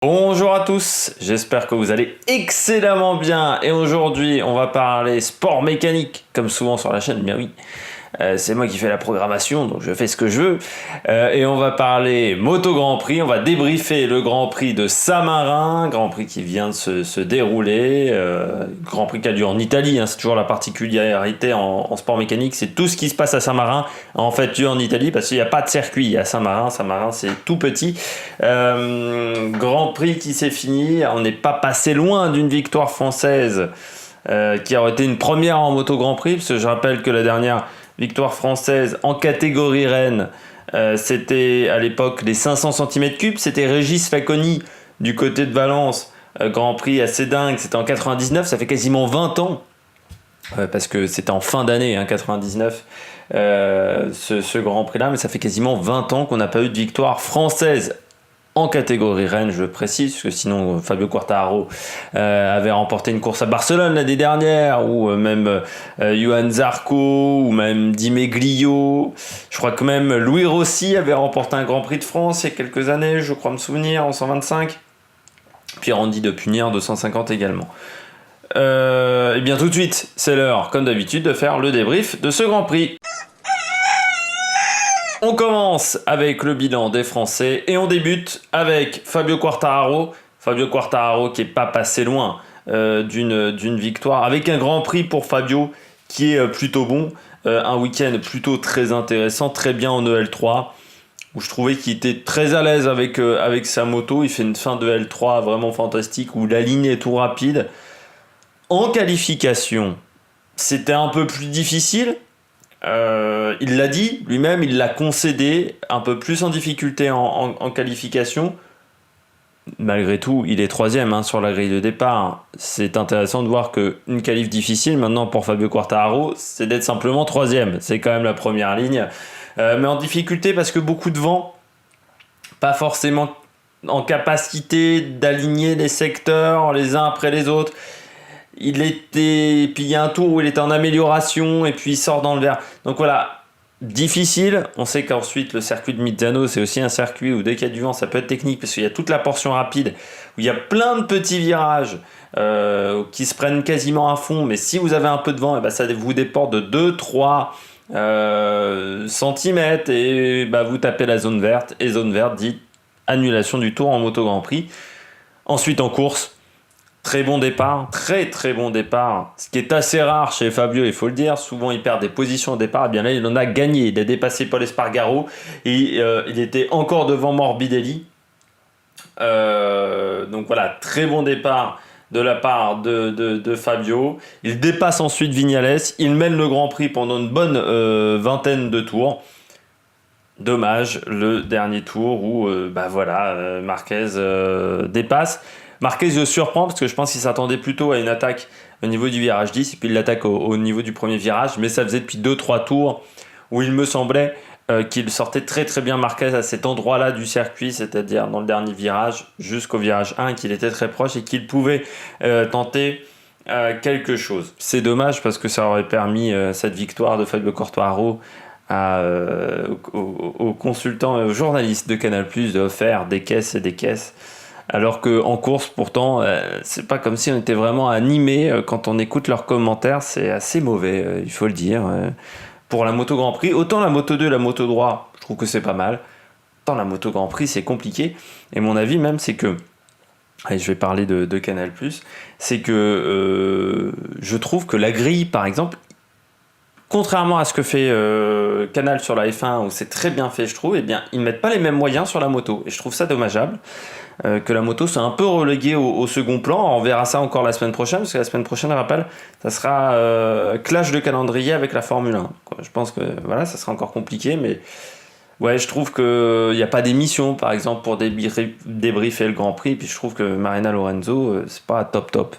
Bonjour à tous, j'espère que vous allez excellemment bien et aujourd'hui on va parler sport mécanique comme souvent sur la chaîne, bien oui. C'est moi qui fais la programmation, donc je fais ce que je veux. Et on va parler moto Grand Prix, on va débriefer le Grand Prix de Saint-Marin, Grand Prix qui vient de se dérouler, Grand Prix qui a lieu en Italie, hein, c'est toujours la particularité en sport mécanique, c'est tout ce qui se passe à Saint-Marin, en fait lieu en Italie, parce qu'il n'y a pas de circuit à Saint-Marin, Saint-Marin c'est tout petit. Grand Prix qui s'est fini, on n'est pas passé loin d'une victoire française, qui aurait été une première en moto Grand Prix, parce que je rappelle que la dernière victoire française en catégorie reine, c'était à l'époque les 500 cm3, c'était Régis Facconi du côté de Valence, Grand Prix assez dingue, c'était en 99, ça fait quasiment 20 ans, parce que c'était en fin d'année, hein, 99, ce Grand Prix là, mais ça fait quasiment 20 ans qu'on n'a pas eu de victoire française en catégorie reine, je le précise, parce que sinon Fabio Quartararo avait remporté une course à Barcelone l'année dernière, ou même Johan Zarco, ou même Di Meglio. Je crois que même Louis Rossi avait remporté un Grand Prix de France il y a quelques années, je crois me souvenir, en 125. Puis Randy de Punier en 250 également. Et bien tout de suite, c'est l'heure, comme d'habitude, de faire le débrief de ce Grand Prix. On commence avec le bilan des Français et on débute avec Fabio Quartararo. Fabio Quartararo qui n'est pas passé loin d'une victoire, avec un Grand Prix pour Fabio qui est plutôt bon. Un week-end plutôt très intéressant, très bien en EL3, où je trouvais qu'il était très à l'aise avec sa moto. Il fait une fin de L3 vraiment fantastique, où la ligne est tout rapide. En qualification, c'était un peu plus difficile. Il l'a dit lui-même, il l'a concédé, un peu plus en difficulté en qualification. Malgré tout, il est troisième, hein, sur la grille de départ. C'est intéressant de voir qu'une qualif difficile, maintenant pour Fabio Quartararo, c'est d'être simplement troisième. C'est quand même la première ligne. Mais en difficulté parce que beaucoup de vent, pas forcément en capacité d'aligner les secteurs les uns après les autres. Puis il y a un tour où il était en amélioration et puis il sort dans le vert. Donc voilà, difficile. On sait qu'ensuite le circuit de Misano, c'est aussi un circuit où dès qu'il y a du vent, ça peut être technique, parce qu'il y a toute la portion rapide où il y a plein de petits virages qui se prennent quasiment à fond. Mais si vous avez un peu de vent, et ben ça vous déporte de 2-3 cm et vous tapez la zone verte. Et zone verte dit annulation du tour en moto Grand Prix. Ensuite en course, très bon départ, très très bon départ, ce qui est assez rare chez Fabio, il faut le dire. Souvent il perd des positions au départ, et bien là il en a gagné, il a dépassé Paul Espargaro et il était encore devant Morbidelli. Donc voilà, très bon départ de la part de Fabio. Il dépasse ensuite Vignales, il mène le Grand Prix pendant une bonne vingtaine de tours. Dommage le dernier tour où Marquez dépasse. Marquez le surprend parce que je pense qu'il s'attendait plutôt à une attaque au niveau du virage 10 et puis il l'attaque au niveau du premier virage, mais ça faisait depuis 2-3 tours où il me semblait qu'il sortait très très bien Marquez à cet endroit-là du circuit, c'est-à-dire dans le dernier virage jusqu'au virage 1, qu'il était très proche et qu'il pouvait tenter quelque chose. C'est dommage parce que ça aurait permis cette victoire de Fabio Quartararo aux consultants et aux journalistes de Canal+, de faire des caisses et des caisses. Alors qu'en course, pourtant, c'est pas comme si on était vraiment animé. Quand on écoute leurs commentaires, c'est assez mauvais, il faut le dire. Pour la moto Grand Prix, autant la moto 2, la moto droit, je trouve que c'est pas mal. Autant la moto Grand Prix, c'est compliqué. Et mon avis même, c'est que, allez, je vais parler de Canal+, c'est que je trouve que la grille, par exemple, contrairement à ce que fait Canal sur la F1, où c'est très bien fait, je trouve, eh bien, ils ne mettent pas les mêmes moyens sur la moto. Et je trouve ça dommageable. Que la moto soit un peu reléguée au second plan. On verra ça encore la semaine prochaine, parce que la semaine prochaine, je rappelle, ça sera clash de calendrier avec la Formule 1. Je pense que voilà, ça sera encore compliqué, mais ouais, je trouve qu'il n'y a pas d'émission, par exemple, pour débriefer le Grand Prix. Puis je trouve que Marina Lorenzo, c'est pas top.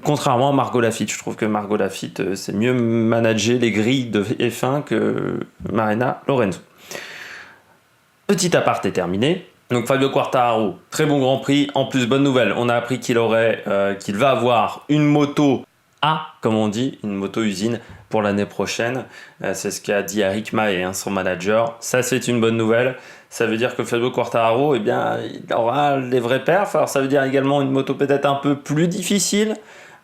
Contrairement à Margot Lafitte, je trouve que Margot Lafitte c'est mieux manager les grilles de F1 que Marina Lorenzo. Petit aparté terminé. Donc Fabio Quartararo, très bon Grand Prix. En plus, bonne nouvelle, on a appris qu'il va avoir une moto A, comme on dit, une moto usine pour l'année prochaine. C'est ce qu'a dit Eric Mahé, son manager. Ça, c'est une bonne nouvelle. Ça veut dire que Fabio Quartararo, eh bien, il aura les vrais perfs. Alors ça veut dire également une moto peut-être un peu plus difficile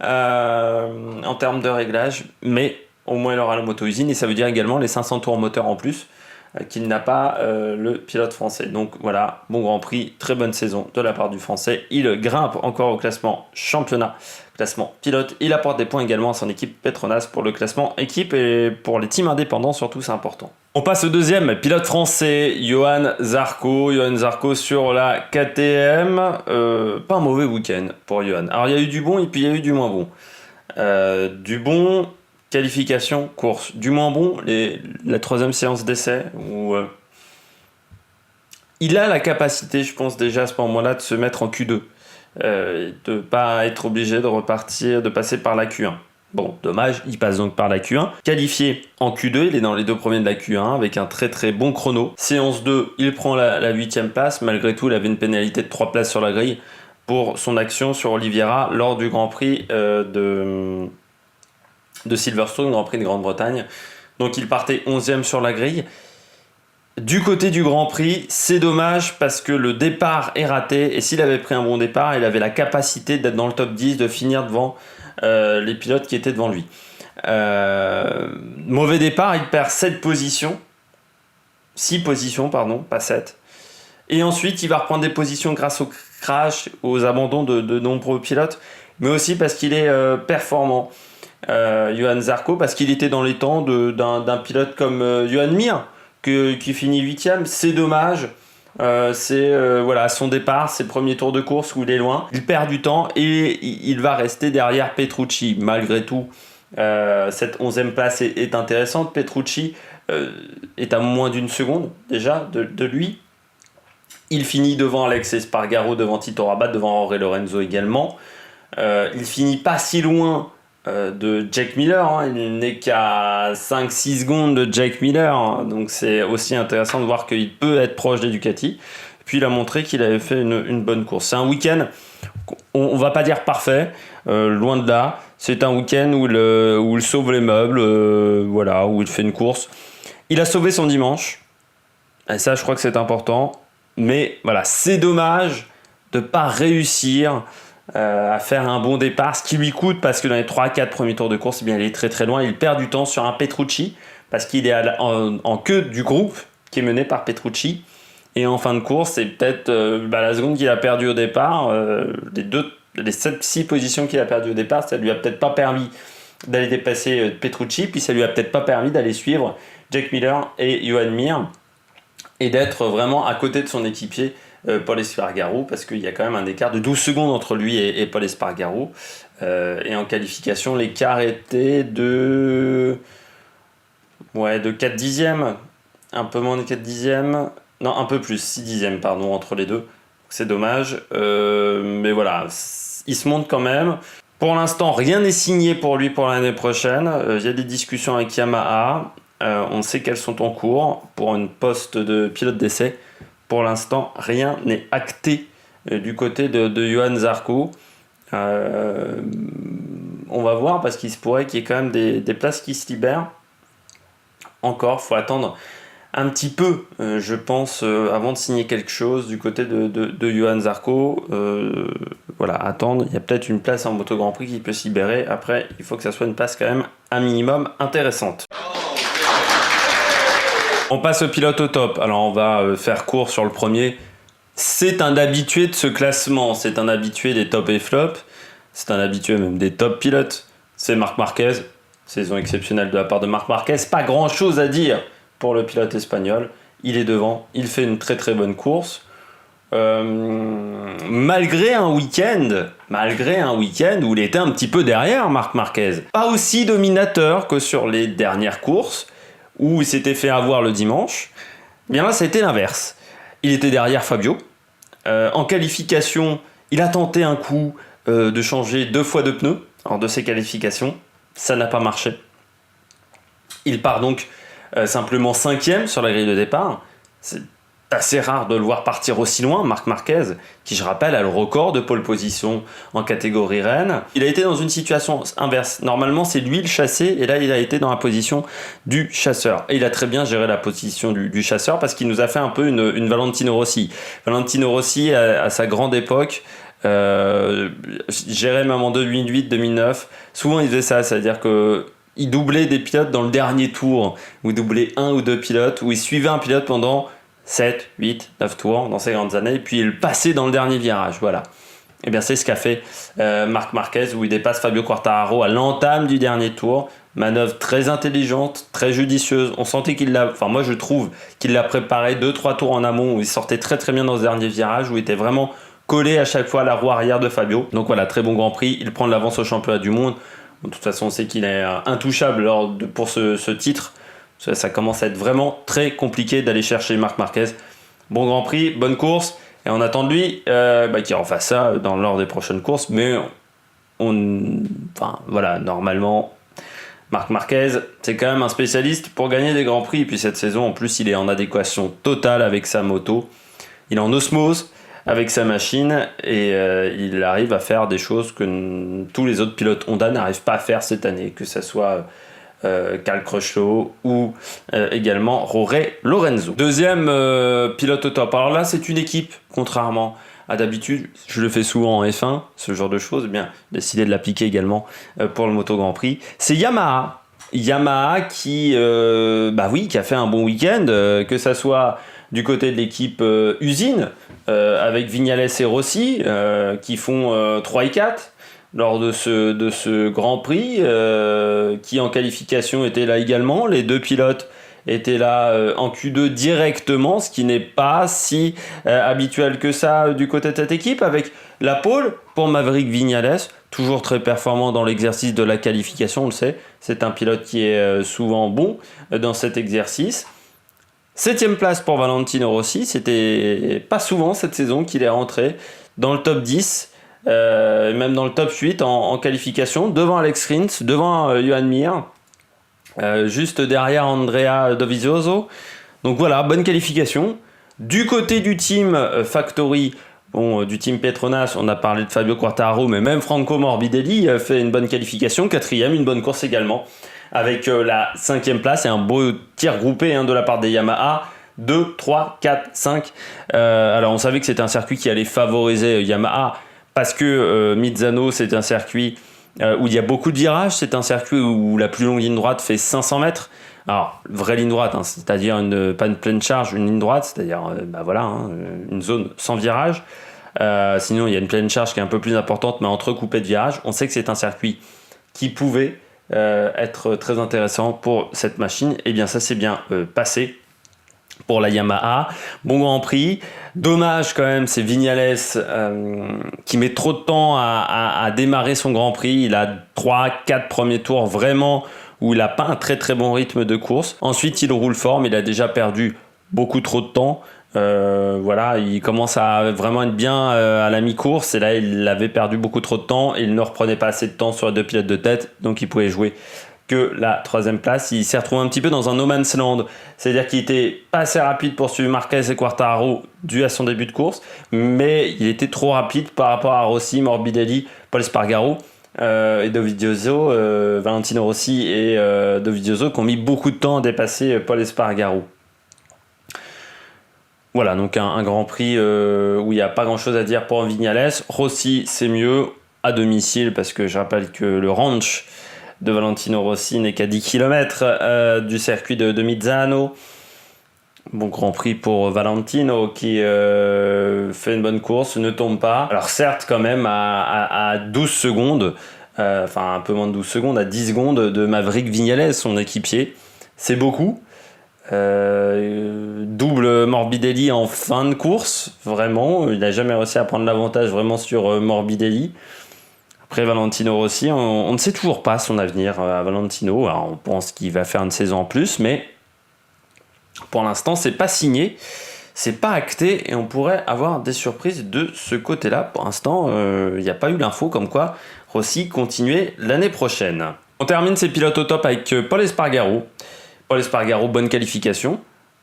en termes de réglage, mais au moins il aura la moto usine, et ça veut dire également les 500 tours moteur en plus qu'il n'a pas le pilote français. Donc voilà, bon Grand Prix, très bonne saison de la part du français. Il grimpe encore au classement championnat, classement pilote. Il apporte des points également à son équipe Petronas pour le classement équipe, et pour les teams indépendants surtout, c'est important. On passe au deuxième pilote français, Johan Zarco. Johan Zarco sur la KTM. Pas un mauvais week-end pour Johan. Alors il y a eu du bon et puis il y a eu du moins bon. Du bon, qualification, course. Du moins bon, la troisième séance d'essai où il a la capacité, je pense déjà à ce moment-là, de se mettre en Q2. De ne pas être obligé de repartir, de passer par la Q1. Bon, dommage, il passe donc par la Q1. Qualifié en Q2, il est dans les 2 premiers de la Q1 avec un très très bon chrono. Séance 2, il prend la 8e place. Malgré tout, il avait une pénalité de 3 places sur la grille pour son action sur Oliveira lors du Grand Prix de Silverstone, Grand Prix de Grande-Bretagne. Donc il partait 11e sur la grille. Du côté du Grand Prix, c'est dommage parce que le départ est raté, et s'il avait pris un bon départ, il avait la capacité d'être dans le top 10, de finir devant les pilotes qui étaient devant lui. Mauvais départ, il perd 6 positions, pardon, pas 7. Et ensuite, il va reprendre des positions grâce au crash, aux abandons de nombreux pilotes, mais aussi parce qu'il est performant. Johan Zarco, parce qu'il était dans les temps d'un pilote comme Johan Mir, qui finit 8e. C'est dommage. Voilà, son départ, ses premiers tours de course où il est loin, il perd du temps et il va rester derrière Petrucci. Malgré tout, cette 11e place est intéressante. Petrucci est à moins d'une seconde déjà de lui. Il finit devant Alex Espargaro, devant Tito Rabat, devant Jorge Lorenzo également. Il finit pas si loin de Jack Miller, hein. Il n'est qu'à 5-6 secondes de Jack Miller, hein. Donc c'est aussi intéressant de voir qu'il peut être proche des Ducati. Puis il a montré qu'il avait fait une bonne course. C'est un week-end, on va pas dire parfait, loin de là. C'est un week-end où il sauve les meubles, voilà, où il fait une course. Il a sauvé son dimanche, et ça je crois que c'est important. Mais voilà, c'est dommage de ne pas réussir à faire un bon départ, ce qui lui coûte, parce que dans les 3-4 premiers tours de course, eh bien, il est très très loin. Il perd du temps sur un Petrucci parce qu'il est en queue du groupe qui est mené par Petrucci. Et en fin de course, c'est peut-être la seconde qu'il a perdu au départ. Les 7-6 positions qu'il a perdues au départ, ça lui a peut-être pas permis d'aller dépasser Petrucci, puis ça lui a peut-être pas permis d'aller suivre Jack Miller et Johan Mir et d'être vraiment à côté de son équipier Pol Espargaro, parce qu'il y a quand même un écart de 12 secondes entre lui et Pol Espargaro. Et en qualification, l'écart était de 4 dixièmes, un peu moins de 4 dixièmes, non, un peu plus, 6 dixièmes, pardon, entre les deux. C'est dommage, mais voilà, il se monte quand même. Pour l'instant, rien n'est signé pour lui pour l'année prochaine. Il y a des discussions avec Yamaha. On sait qu'elles sont en cours pour un poste de pilote d'essai. Pour l'instant, rien n'est acté du côté de Johan Zarco. On va voir, parce qu'il se pourrait qu'il y ait quand même des places qui se libèrent. Encore, il faut attendre un petit peu, je pense, avant de signer quelque chose du côté de Johan Zarco. Voilà, attendre. Il y a peut-être une place en Moto Grand Prix qui peut se libérer. Après, il faut que ça soit une place quand même un minimum intéressante. On passe au pilote au top. Alors on va faire court sur le premier. C'est un habitué de ce classement. C'est un habitué des top et flop. C'est un habitué même des top pilotes. C'est Marc Marquez. Saison exceptionnelle de la part de Marc Marquez. Pas grand chose à dire pour le pilote espagnol. Il est devant. Il fait une très très bonne course. Malgré un week-end où il était un petit peu derrière Marc Marquez. Pas aussi dominateur que sur les dernières courses, où il s'était fait avoir le dimanche. Bien là, ça a été l'inverse. Il était derrière Fabio. En qualification, il a tenté un coup de changer 2 fois de pneus lors de ses qualifications. Ça n'a pas marché. Il part donc simplement 5e sur la grille de départ. C'est assez rare de le voir partir aussi loin, Marc Marquez, qui je rappelle a le record de pole position en catégorie Rennes. Il a été dans une situation inverse. Normalement c'est lui le chassé et là il a été dans la position du chasseur. Et il a très bien géré la position du chasseur parce qu'il nous a fait un peu une Valentino Rossi. Valentino Rossi à sa grande époque, gérait même en 2008-2009, souvent il faisait ça, c'est-à-dire que il doublait des pilotes dans le dernier tour, ou il doublait un ou deux pilotes, ou il suivait un pilote pendant 7, 8, 9 tours dans ces grandes années, et puis il passait dans le dernier virage, voilà. Et bien c'est ce qu'a fait Marc Marquez, où il dépasse Fabio Quartararo à l'entame du dernier tour. Manœuvre très intelligente, très judicieuse. On sentait qu'il l'a, enfin moi je trouve qu'il l'a préparé 2-3 tours en amont, où il sortait très très bien dans ce dernier virage, où il était vraiment collé à chaque fois à la roue arrière de Fabio. Donc voilà, très bon Grand Prix, il prend de l'avance au championnat du monde. De toute façon on sait qu'il est intouchable pour ce titre. Ça commence à être vraiment très compliqué d'aller chercher Marc Marquez. Bon Grand Prix, bonne course, et on attend de lui qu'il refasse ça lors des prochaines courses, mais voilà, normalement, Marc Marquez, c'est quand même un spécialiste pour gagner des Grands Prix, et puis cette saison, en plus, il est en adéquation totale avec sa moto, il est en osmose avec sa machine, et il arrive à faire des choses que tous les autres pilotes Honda n'arrivent pas à faire cette année, que ce soit Cal Crutchlow ou également Jorge Lorenzo. Deuxième pilote au top. Alors là, c'est une équipe, contrairement à d'habitude. Je le fais souvent en F1, ce genre de choses. Bien, décidé de l'appliquer également pour le Moto Grand Prix. C'est Yamaha. Yamaha qui a fait un bon week-end, que ça soit du côté de l'équipe usine, avec Vignales et Rossi, qui font 3 et 4. Lors de ce Grand Prix, qui en qualification était là également. Les deux pilotes étaient là en Q2 directement, ce qui n'est pas si habituel que ça du côté de cette équipe, avec la pole pour Maverick Vignales, toujours très performant dans l'exercice de la qualification, on le sait. C'est un pilote qui est souvent bon dans cet exercice. 7ème place pour Valentino Rossi, c'était pas souvent cette saison qu'il est rentré dans le top 10. Même dans le top 8 en qualification, devant Alex Rins, devant Johan Mir, juste derrière Andrea Dovizioso. Donc voilà, bonne qualification. Du côté du team Factory, du team Petronas, on a parlé de Fabio Quartararo, mais même Franco Morbidelli fait une bonne qualification, 4ème, une bonne course également, avec la 5ème place et un beau tir groupé de la part des Yamaha. 2, 3, 4, 5. Alors on savait que c'était un circuit qui allait favoriser Yamaha, parce que Misano, c'est un circuit où il y a beaucoup de virages, c'est un circuit où la plus longue ligne droite fait 500 mètres. Alors, vraie ligne droite, c'est-à-dire pas une pleine charge, une ligne droite, c'est-à-dire une zone sans virage. Sinon, il y a une pleine charge qui est un peu plus importante, mais entrecoupée de virages. On sait que c'est un circuit qui pouvait être très intéressant pour cette machine. Et bien, ça s'est bien passé pour la Yamaha. Bon Grand Prix. Dommage quand même, c'est Vignales qui met trop de temps à démarrer son Grand Prix. Il a 3-4 premiers tours vraiment où il n'a pas un très très bon rythme de course. Ensuite, il roule fort, mais il a déjà perdu beaucoup trop de temps. Il commence à vraiment être bien à la mi-course, et là il avait perdu beaucoup trop de temps et il ne reprenait pas assez de temps sur les deux pilotes de tête, donc il pouvait jouer que la 3ème place. Il s'est retrouvé un petit peu dans un no man's land, c'est-à-dire qu'il était pas assez rapide pour suivre Marquez et Quartararo dû à son début de course, mais il était trop rapide par rapport à Rossi, Morbidelli, Paul Espargaro et Dovizioso, Valentino Rossi et Dovizioso, qui ont mis beaucoup de temps à dépasser Paul Espargaro. Voilà, donc un Grand Prix où il n'y a pas grand-chose à dire pour Vignales. Rossi, c'est mieux à domicile, parce que je rappelle que le ranch de Valentino Rossi n'est qu'à 10 km du circuit de Misano. Bon Grand Prix pour Valentino qui fait une bonne course, ne tombe pas. Alors certes quand même à 12 secondes, un peu moins de 12 secondes, à 10 secondes de Maverick Vignales, son équipier. C'est beaucoup. Double Morbidelli en fin de course, vraiment. Il n'a jamais réussi à prendre l'avantage vraiment sur Morbidelli. Après Valentino Rossi, on ne sait toujours pas son avenir à Valentino. Alors, on pense qu'il va faire une saison en plus, mais pour l'instant, c'est pas signé, c'est pas acté, et on pourrait avoir des surprises de ce côté-là. Pour l'instant, il n'y a pas eu l'info comme quoi Rossi continuait l'année prochaine. On termine ces pilotes au top avec Paul Espargaro. Paul Espargaro, bonne qualification.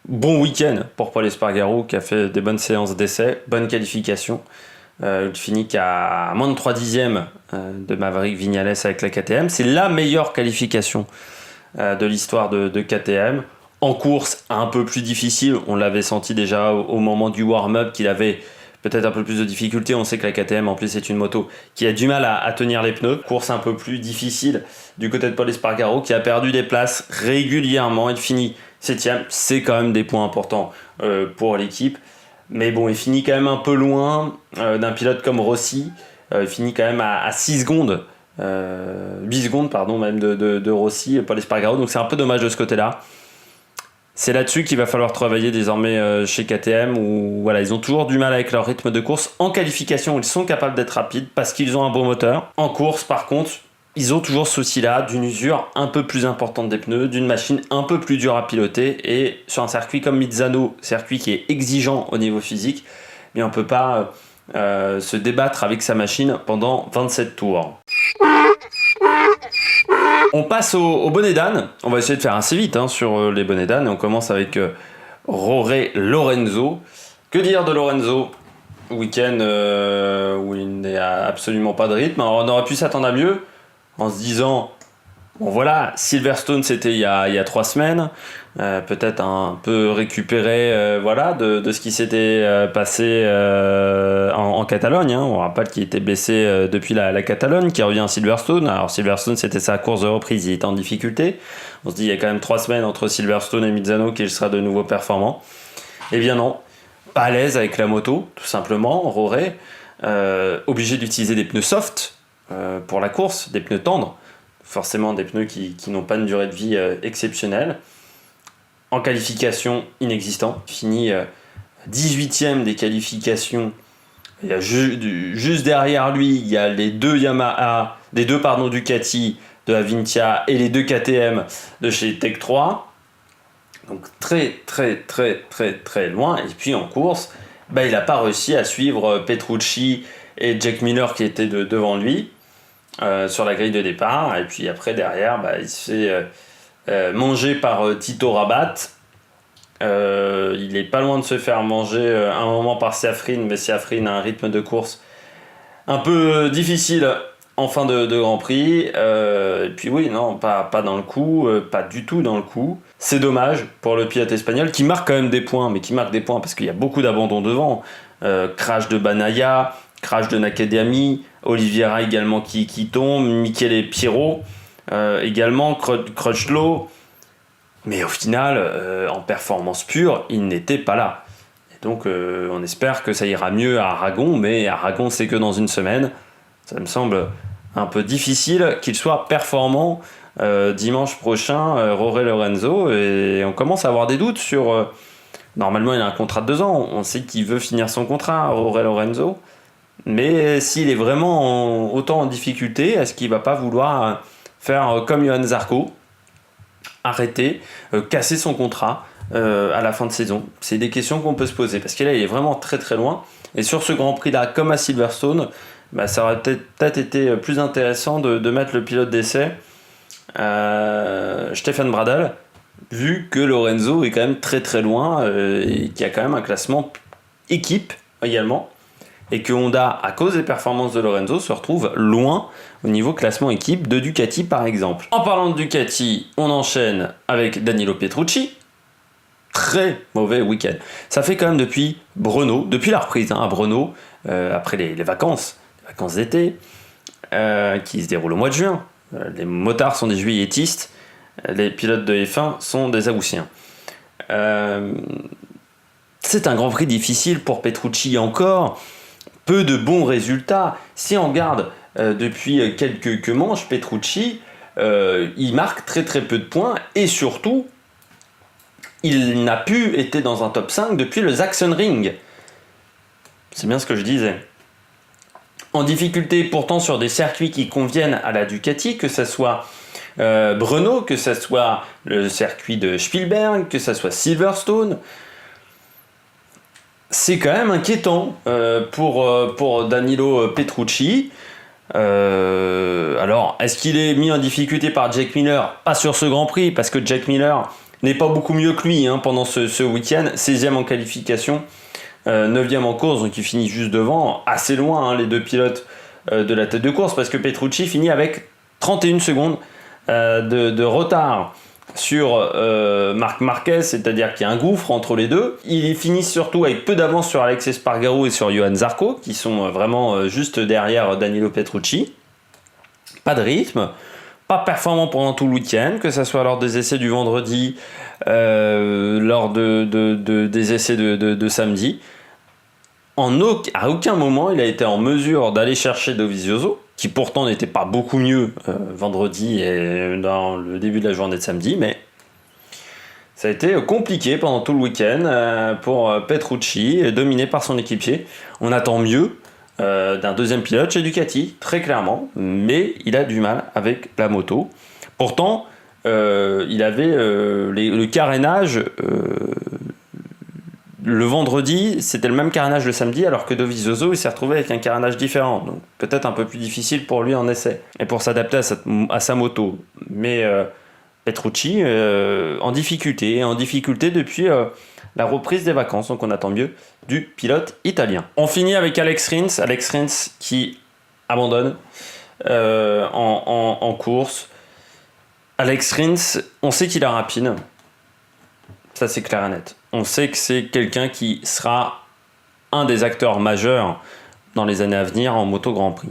bon week-end pour Paul Espargaro qui a fait des bonnes séances d'essai, bonne qualification. Il finit qu'à moins de 3 dixièmes de Maverick Viñales avec la KTM. C'est la meilleure qualification de l'histoire de KTM. En course, un peu plus difficile. On l'avait senti déjà au moment du warm-up qu'il avait peut-être un peu plus de difficultés. On sait que la KTM, en plus, c'est une moto qui a du mal à tenir les pneus. Course un peu plus difficile du côté de Paul Espargaro qui a perdu des places régulièrement. Il finit 7ème. C'est quand même des points importants pour l'équipe. Mais bon, il finit quand même un peu loin d'un pilote comme Rossi. Il finit quand même à 6 secondes. 8 secondes, pardon, même de Rossi, Paul Espargaro. Donc c'est un peu dommage de ce côté-là. C'est là-dessus qu'il va falloir travailler désormais chez KTM où voilà, ils ont toujours du mal avec leur rythme de course. En qualification, ils sont capables d'être rapides parce qu'ils ont un bon moteur. En course, par contre, ils ont toujours ce souci-là d'une usure un peu plus importante des pneus, d'une machine un peu plus dure à piloter. Et sur un circuit comme Misano, circuit qui est exigeant au niveau physique, mais on ne peut pas se débattre avec sa machine pendant 27 tours. On passe au bonnet d'âne. On va essayer de faire assez vite sur les bonnets d'âne. Et on commence avec Jorge Lorenzo. Que dire de Lorenzo ? Week-end où il n'est absolument pas de rythme. Alors on aurait pu s'attendre à mieux en se disant, bon voilà, Silverstone c'était il y a 3 semaines. Peut-être un peu récupéré voilà, de ce qui s'était passé en Catalogne. On rappelle qu'il était blessé depuis la Catalogne, qui revient à Silverstone. Alors Silverstone c'était sa course de reprise, il était en difficulté. On se dit il y a quand même 3 semaines entre Silverstone et Misano qu'il sera de nouveau performant. Eh bien non, pas à l'aise avec la moto, tout simplement, Roré. Obligé d'utiliser des pneus soft pour la course, des pneus tendres. Forcément des pneus qui n'ont pas une durée de vie exceptionnelle. En qualification, inexistant. Il finit 18ème des qualifications. Il y a juste derrière lui, il y a les deux Yamaha, Ducati de Avintia et les 2 KTM de chez Tech 3. Donc très loin. Et puis en course, il n'a pas réussi à suivre Petrucci et Jack Miller qui étaient devant lui sur la grille de départ. Et puis après, derrière, il se fait mangé par Tito Rabat. Il est pas loin de se faire manger un moment par Safrin, mais Safrin a un rythme de course un peu difficile en fin de Grand Prix. Et puis oui, non, pas dans le coup, pas du tout dans le coup. C'est dommage pour le pilote espagnol qui marque quand même des points, mais qui marque des points parce qu'il y a beaucoup d'abandons devant. Crash de Banaya, crash de Nakadami, Oliveira également qui tombe, Michele Piero également, Crutchlow. Mais au final, en performance pure, il n'était pas là. Et donc on espère que ça ira mieux à Aragon, mais Aragon c'est que dans une semaine. Ça me semble un peu difficile qu'il soit performant dimanche prochain, Jorge Lorenzo. Et on commence à avoir des doutes sur... normalement il a un contrat de 2 ans, on sait qu'il veut finir son contrat, Jorge Lorenzo. Mais s'il est vraiment autant en difficulté, est-ce qu'il ne va pas vouloir faire comme Johan Zarco, arrêter, casser son contrat à la fin de saison? C'est des questions qu'on peut se poser, parce que là il est vraiment très loin. Et sur ce Grand Prix là, comme à Silverstone, ça aurait peut-être été plus intéressant de mettre le pilote d'essai Stefan Bradl, vu que Lorenzo est quand même très loin et qu'il y a quand même un classement équipe également, et que Honda, à cause des performances de Lorenzo, se retrouve loin au niveau classement équipe de Ducati par exemple. En parlant de Ducati, on enchaîne avec Danilo Petrucci. Très mauvais week-end. Ça fait quand même depuis Brno, depuis la reprise à Brno, après les vacances d'été, qui se déroulent au mois de juin. Les motards sont des juilletistes, les pilotes de F1 sont des Haussiens. C'est un Grand Prix difficile pour Petrucci encore. Peu de bons résultats. Si on regarde depuis quelques manches, Petrucci, il marque très peu de points et surtout, il n'a plus été dans un top 5 depuis le Sachsenring. C'est bien ce que je disais. En difficulté pourtant sur des circuits qui conviennent à la Ducati, que ce soit Brno, que ce soit le circuit de Spielberg, que ce soit Silverstone. C'est quand même inquiétant pour Danilo Petrucci. Alors, est-ce qu'il est mis en difficulté par Jack Miller ? Pas sur ce Grand Prix, parce que Jack Miller n'est pas beaucoup mieux que lui pendant ce week-end. 16e en qualification, 9e en course, donc il finit juste devant, assez loin les deux pilotes de la tête de course, parce que Petrucci finit avec 31 secondes de retard sur Marc Marquez, c'est-à-dire qu'il y a un gouffre entre les deux. Il finit surtout avec peu d'avance sur Alex Espargaro et sur Johan Zarco, qui sont vraiment juste derrière Danilo Petrucci. Pas de rythme, pas performant pendant tout le week-end, que ce soit lors des essais du vendredi, lors des essais de samedi. À aucun moment il a été en mesure d'aller chercher Dovizioso, qui pourtant n'était pas beaucoup mieux vendredi et dans le début de la journée de samedi, mais ça a été compliqué pendant tout le week-end pour Petrucci, dominé par son équipier. On attend mieux d'un deuxième pilote chez Ducati, très clairement, mais il a du mal avec la moto. Pourtant, il avait le carénage... Le vendredi, c'était le même carénage le samedi, alors que Dovizioso, il s'est retrouvé avec un carénage différent. Donc peut-être un peu plus difficile pour lui en essai, et pour s'adapter à sa moto. Mais Petrucci, en difficulté depuis la reprise des vacances. Donc on attend mieux du pilote italien. On finit avec Alex Rins qui abandonne en course. Alex Rins, on sait qu'il est rapide. Ça, c'est clair et net. On sait que c'est quelqu'un qui sera un des acteurs majeurs dans les années à venir en moto Grand Prix.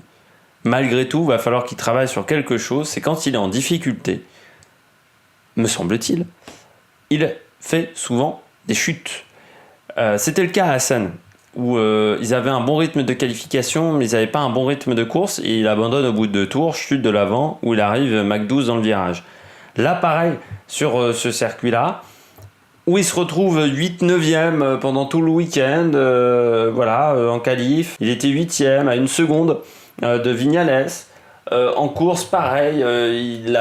Malgré tout, il va falloir qu'il travaille sur quelque chose. C'est quand il est en difficulté, me semble-t-il, il fait souvent des chutes. C'était le cas à Assen, où ils avaient un bon rythme de qualification, mais ils n'avaient pas un bon rythme de course, et il abandonne au bout de 2 tours, chute de l'avant, où il arrive Mach 12 dans le virage. Là, pareil, sur ce circuit-là, où il se retrouve 8-9e pendant tout le week-end, en qualif. Il était 8e à 1 seconde de Vignales. En course, pareil, il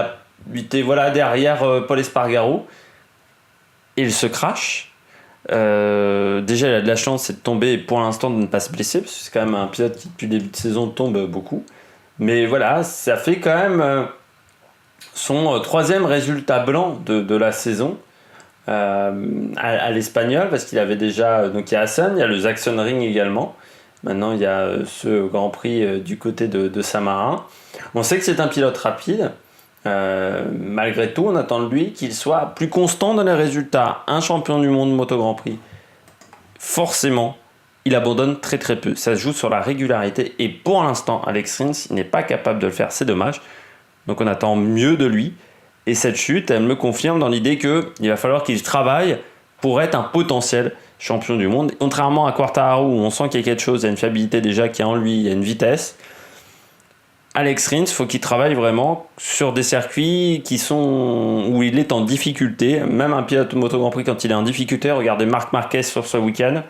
était derrière Paul Espargaro. Et il se crache. Déjà, il a de la chance, c'est de tomber et pour l'instant de ne pas se blesser, parce que c'est quand même un pilote qui, depuis le début de saison, tombe beaucoup. Mais voilà, ça fait quand même son 3e résultat blanc de la saison. À l'Espagnol, parce qu'il avait déjà, donc il y a Assen, il y a le Sachsenring également, maintenant il y a ce Grand Prix du côté de Saint-Marin. On sait que c'est un pilote rapide, malgré tout on attend de lui qu'il soit plus constant dans les résultats. Un champion du monde moto Grand Prix, forcément il abandonne très très peu, ça se joue sur la régularité, et pour l'instant Alex Rins n'est pas capable de le faire, c'est dommage, donc on attend mieux de lui. Et cette chute, elle me confirme dans l'idée qu'il va falloir qu'il travaille pour être un potentiel champion du monde. Contrairement à Quartararo, où on sent qu'il y a quelque chose, il y a une fiabilité déjà qui est en lui, il y a une vitesse. Alex Rins, il faut qu'il travaille vraiment sur des circuits où il est en difficulté. Même un pilote moto Grand Prix, quand il est en difficulté, regardez Marc Marquez sur ce week-end,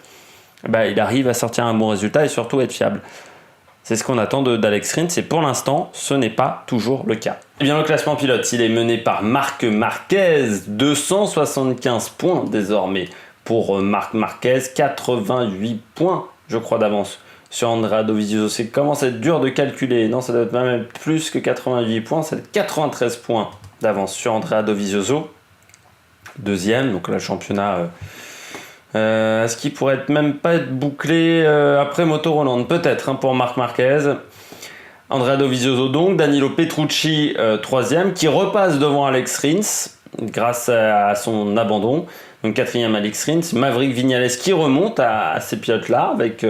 il arrive à sortir un bon résultat et surtout être fiable. C'est ce qu'on attend d'Alex Rins, et pour l'instant, ce n'est pas toujours le cas. Eh bien, le classement pilote, il est mené par Marc Marquez, 275 points désormais pour Marc Marquez, 88 points, je crois, d'avance sur Andrea Dovizioso. C'est commence à être dur de calculer, non, ça doit être même plus que 88 points, ça doit être 93 points d'avance sur Andrea Dovizioso. Deuxième, donc là, le championnat... est-ce qu'il pourrait même pas être bouclé après Moto Roland? Peut-être pour Marc Marquez. Andrea Dovizioso donc, Danilo Petrucci 3e, qui repasse devant Alex Rins grâce à son abandon. Donc 4e Alex Rins, Maverick Vignales qui remonte à ces pilotes-là avec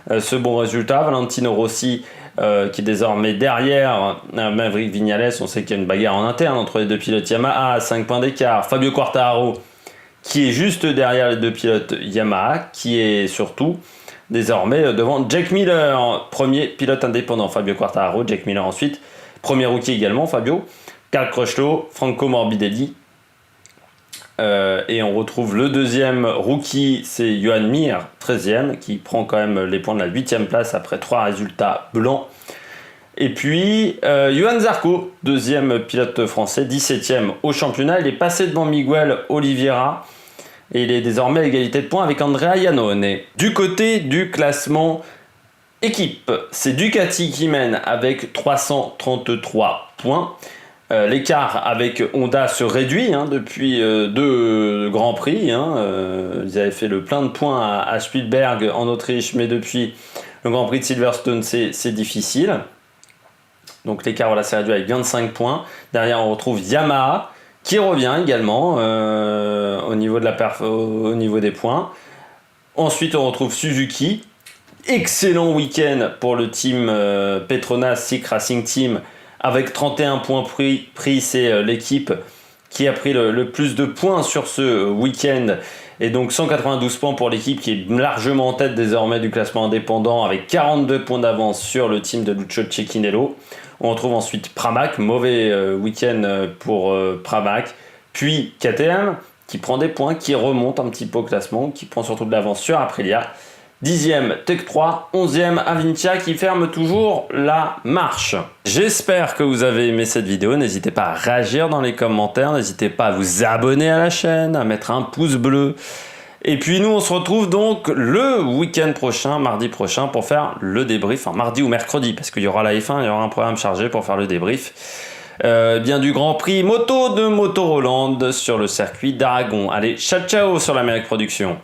ce bon résultat. Valentino Rossi qui est désormais derrière Maverick Vignales. On sait qu'il y a une bagarre en interne entre les deux pilotes Yamaha à 5 points d'écart. Fabio Quartararo qui est juste derrière les deux pilotes Yamaha, qui est surtout désormais devant Jack Miller, premier pilote indépendant, Fabio Quartararo, Jack Miller ensuite, premier rookie également, Fabio, Carl Crutchlow, Franco Morbidelli, et on retrouve le deuxième rookie, c'est Johan Mir, 13e, qui prend quand même les points de la 8e place après 3 résultats blancs. Et puis, Johan Zarco, deuxième pilote français, 17e au championnat. Il est passé devant Miguel Oliveira et il est désormais à égalité de points avec Andrea Iannone. Du côté du classement équipe, c'est Ducati qui mène avec 333 points. L'écart avec Honda se réduit depuis deux Grands Prix. Ils avaient fait le plein de points à Spielberg en Autriche, mais depuis le Grand Prix de Silverstone, c'est difficile. Donc l'écart s'est réduit avec 25 points. Derrière, on retrouve Yamaha qui revient également au niveau des points. Ensuite, on retrouve Suzuki. Excellent week-end pour le team Petronas Sikh Racing Team avec 31 points pris. C'est l'équipe qui a pris le plus de points sur ce week-end. Et donc 192 points pour l'équipe qui est largement en tête désormais du classement indépendant avec 42 points d'avance sur le team de Lucio Cecchinello. On retrouve ensuite Pramac, mauvais week-end pour Pramac. Puis KTM qui prend des points, qui remonte un petit peu au classement, qui prend surtout de l'avance sur Aprilia. 10e Tech 3, 11e Avintia qui ferme toujours la marche. J'espère que vous avez aimé cette vidéo. N'hésitez pas à réagir dans les commentaires. N'hésitez pas à vous abonner à la chaîne, à mettre un pouce bleu. Et puis nous, on se retrouve donc le week-end prochain, mardi prochain, pour faire le débrief. Enfin, mardi ou mercredi, parce qu'il y aura la F1, il y aura un programme chargé pour faire le débrief. Bien du Grand Prix moto de Moto Roland sur le circuit d'Aragon. Allez, ciao ciao sur l'Amérique Production.